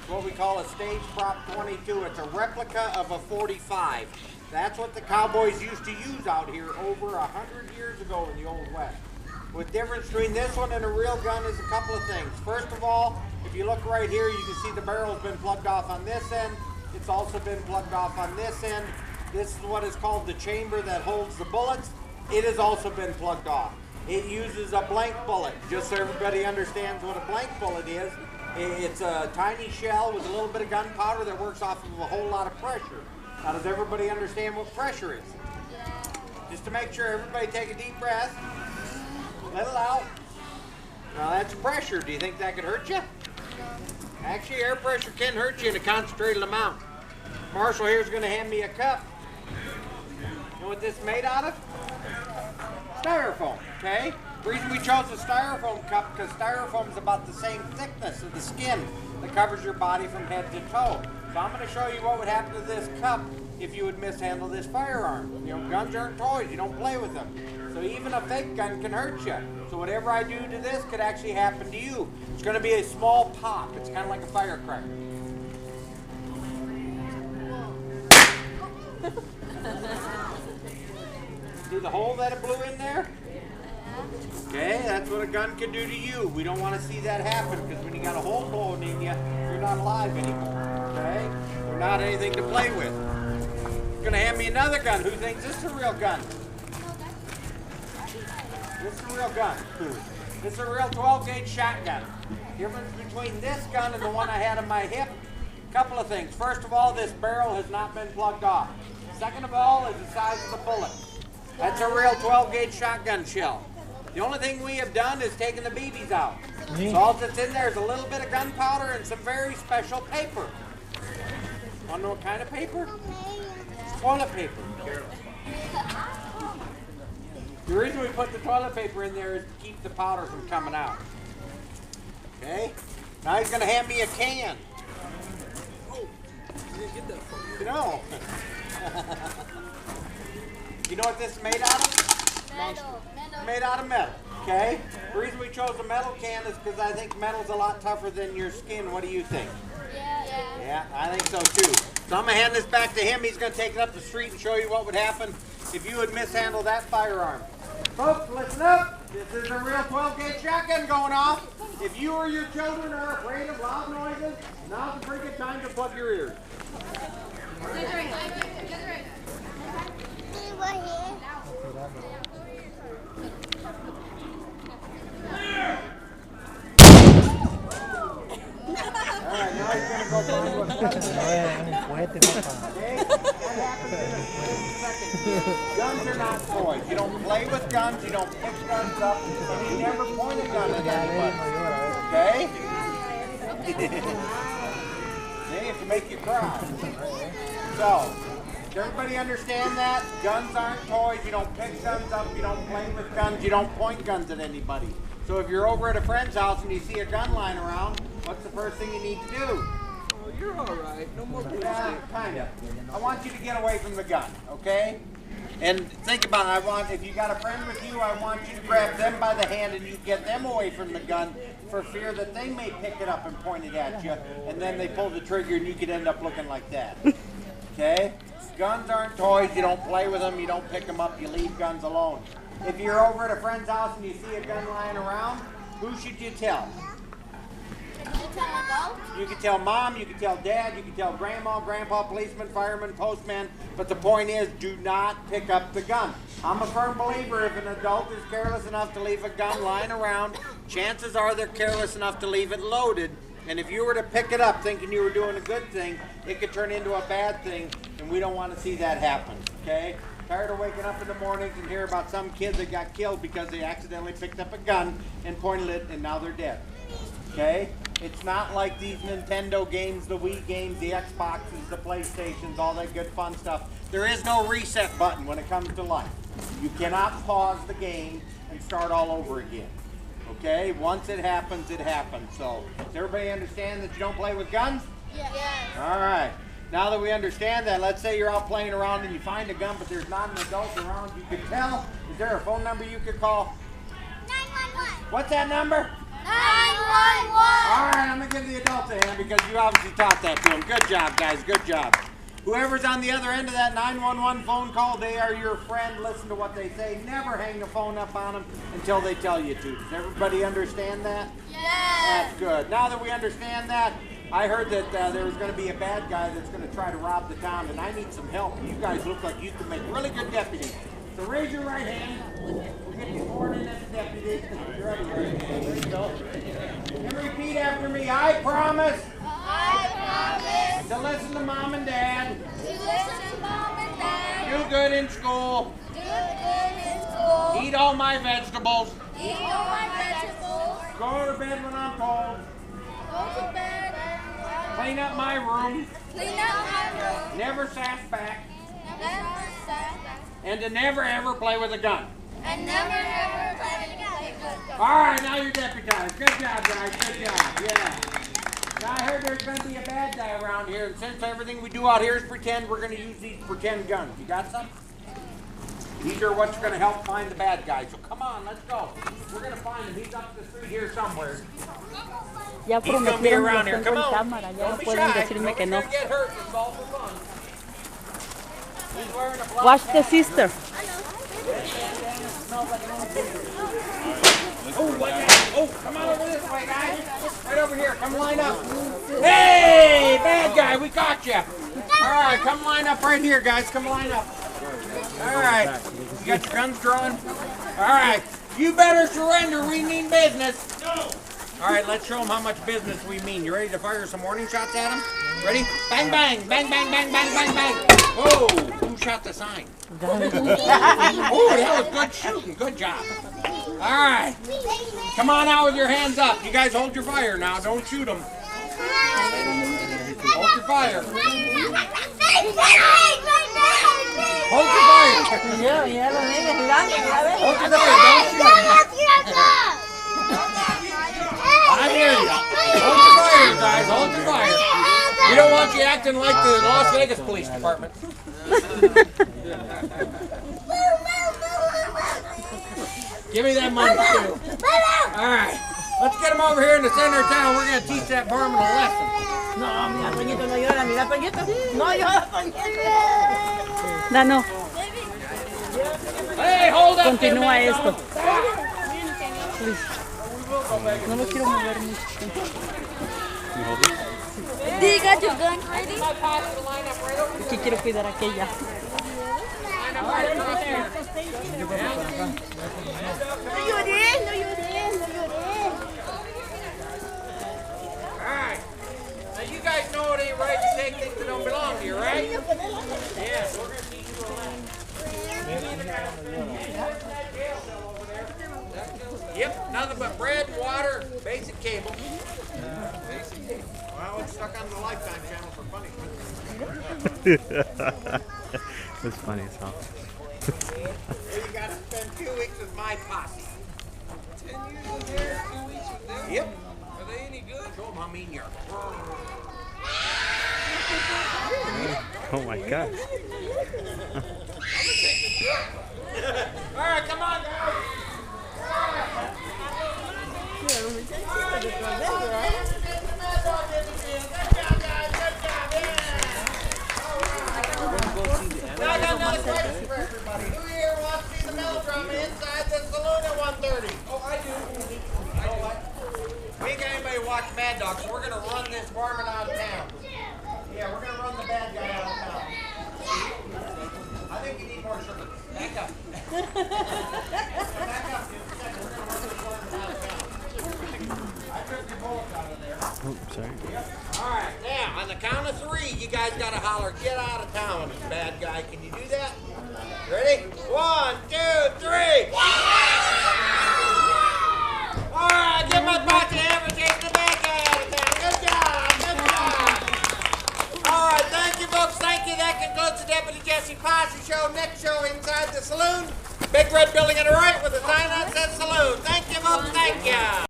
It's what we call a stage prop 22. It's a replica of a 45. That's what the cowboys used to use out here over 100 years ago in the Old West. The difference between this one and a real gun is a couple of things. First of all, if you look right here, you can see the barrel's been plugged off on this end. It's also been plugged off on this end. This is what is called the chamber that holds the bullets. It has also been plugged off. It uses a blank bullet, just so everybody understands what a blank bullet is. It's a tiny shell with a little bit of gunpowder that works off of a whole lot of pressure. Now, does everybody understand what pressure is? Just to make sure, everybody take a deep breath. Let it out. Now that's pressure. Do you think that could hurt you? Actually, air pressure can hurt you in a concentrated amount. Marshall here is going to hand me a cup. You know what this is made out of? Styrofoam, okay? The reason we chose a styrofoam cup because styrofoam is about the same thickness of the skin that covers your body from head to toe. So I'm going to show you what would happen to this cup if you would mishandle this firearm. You know, guns aren't toys. You don't play with them. So even a fake gun can hurt you. So whatever I do to this could actually happen to you. It's going to be a small pop. It's kind of like a firecracker. See the hole that it blew in there? Okay, that's what a gun can do to you. We don't want to see that happen because when you got a hole blown in you, you're not alive anymore. Okay? You're not anything to play with. You're going to hand me another gun. Who thinks this is a real gun? This is a real gun. This is a real 12-gauge shotgun. Difference between this gun and the one I had on my hip, a couple of things. First of all, this barrel has not been plugged off. Second of all is the size of the bullet. That's a real 12-gauge shotgun shell. The only thing we have done is taken the BBs out. So all that's in there is a little bit of gunpowder and some very special paper. Want to know what kind of paper? It's toilet paper. The reason we put the toilet paper in there is to keep the powder from coming out. Okay? Now he's going to hand me a can. Oh, you didn't get that from me. No. You know what this is made out of? Metal. Made out of metal. Okay? The reason we chose a metal can is because I think metal's a lot tougher than your skin. What do you think? Yeah, I think so too. So I'm going to hand this back to him. He's going to take it up the street and show you what would happen if you would mishandle that firearm. Folks, listen up. This is a real 12-gauge shotgun going off. If you or your children are afraid of loud noises, now's a pretty good time to plug your ears. Alright, now he's going to go find what's okay? That happens in a second. Guns are not toys. You don't play with guns, you don't pick guns up, and you never point a gun at anybody. Okay? They have to make you cry. So, does everybody understand that? Guns aren't toys. You don't pick guns up, you don't play with guns, you don't point guns at anybody. So if you're over at a friend's house and you see a gun lying around, what's the first thing you need to do? Oh, you're all right. No more bullshit. Yeah, kind of. I want you to get away from the gun, okay? And think about it. If you got a friend with you, I want you to grab them by the hand and you get them away from the gun for fear that they may pick it up and point it at you, and then they pull the trigger and you could end up looking like that. Okay? Guns aren't toys. You don't play with them. You don't pick them up. You leave guns alone. If you're over at a friend's house and you see a gun lying around, who should you tell? You can tell mom, you can tell dad, you can tell grandma, grandpa, policeman, fireman, postman, but the point is, do not pick up the gun. I'm a firm believer if an adult is careless enough to leave a gun lying around, chances are they're careless enough to leave it loaded, and if you were to pick it up thinking you were doing a good thing, it could turn into a bad thing, and we don't want to see that happen, okay? Tired of waking up in the mornings and hear about some kid that got killed because they accidentally picked up a gun and pointed it and now they're dead. Okay? It's not like these Nintendo games, the Wii games, the Xboxes, the PlayStations, all that good fun stuff. There is no reset button when it comes to life. You cannot pause the game and start all over again. Okay? Once it happens, it happens. So, does everybody understand that you don't play with guns? Yes. All right. Now that we understand that, let's say you're out playing around and you find a gun, but there's not an adult around you could tell. Is there a phone number you could call? 911. What's that number? All right, I'm going to give the adults a hand because you obviously taught that to them. Good job, guys. Good job. Whoever's on the other end of that 911 phone call, they are your friend. Listen to what they say. Never hang the phone up on them until they tell you to. Does everybody understand that? Yes. That's good. Now that we understand that, I heard that there was going to be a bad guy that's going to try to rob the town, and I need some help. You guys look like you could make really good deputies. So raise your right hand. We'll get you sworn in as a deputy. You're ready. There you go. And repeat after me. I promise. To listen to mom and dad. Do good in school. Eat all my vegetables. Go to bed when I'm cold. Clean up my room. Never sass back. And to never ever play with a gun. All right, now you're deputized. Good job, guys. Good job. Yeah. Now I heard there's going to be a bad guy around here, and since everything we do out here is pretend, we're going to use these pretend guns. You got some? These are what's going to help find the bad guy. So come on, let's go. We're going to find him. He's up the street here somewhere. Ya He's going to be prometieron around que here. tengo Come en on. cámara, ya no Don't be pueden shy. decirme que no. Don't get hurt. It's all for fun. He's wearing a black Watch the hat. sister. Oh, come on over this way, guys. Right over here. Come line up. Hey, bad guy, we got you. All right, come line up right here, guys. Come line up. All right. You got your guns drawn? All right. You better surrender. We mean business. No. All right, let's show them how much business we mean. You ready to fire some warning shots at them? Ready? Bang, bang, bang, bang, bang, bang, bang, bang. Whoa, who shot the sign? Oh, that was good shooting. Good job. All right. Come on out with your hands up. You guys hold your fire now. Don't shoot them. Hold your fire. Hold your fire. Hold your fire. Don't shoot them. I hear you. Hold your fire, guys. Hold your fire. We don't want you acting like the Las Vegas Police Department. Give me that money, too. All right. Let's get him over here in the center of town. We're going to teach that barman a lesson. No, mira, Toñito, no llora, mira, Toñito. No llora, Toñito. Dano, Hey, hold up. continúa there, esto. man. Please. No lo quiero mover mucho. Do you got your gun ready? Es que quiero cuidar a aquella. No llores. All right. Now, you guys know it ain't right to take things that don't belong to you, right? Yeah. We're going to teach you a lesson. Yep, nothing but bread, water, basic cable. Well, it's stuck on the Lifetime channel for punishment. That's funny as hell. So you got to spend 2 weeks with my posse. 10 years in there, 2 weeks with them. Yep. Are they any good? Show them how mean you are. Oh my god. All right, come on, guys. Now I got another question for everybody. Who here wants to see the melodrama inside the saloon at 1:30? Oh, I do. We ain't got anybody watch Mad Dog, so we're going to run this barman out of town. Yeah, we're going to run the bad guy out of town. I think you need more sugar. Back up. Back up. Just a second. We're going to run this barman out of town. I took your bullets out of there. Oh, sorry. All right, now on the count of 3, you guys got to holler, "Get out of town, bad guy." Can you do that? Ready? 1, 2, 3. All right, give my posse a hand for taking the bad guy out of town. Good job, good job. All right, thank you, folks. Thank you. That concludes the Deputy Jesse Posse Show. Next show inside the saloon. Big red building on the right with a sign that says saloon. Thank you, folks. Thank you.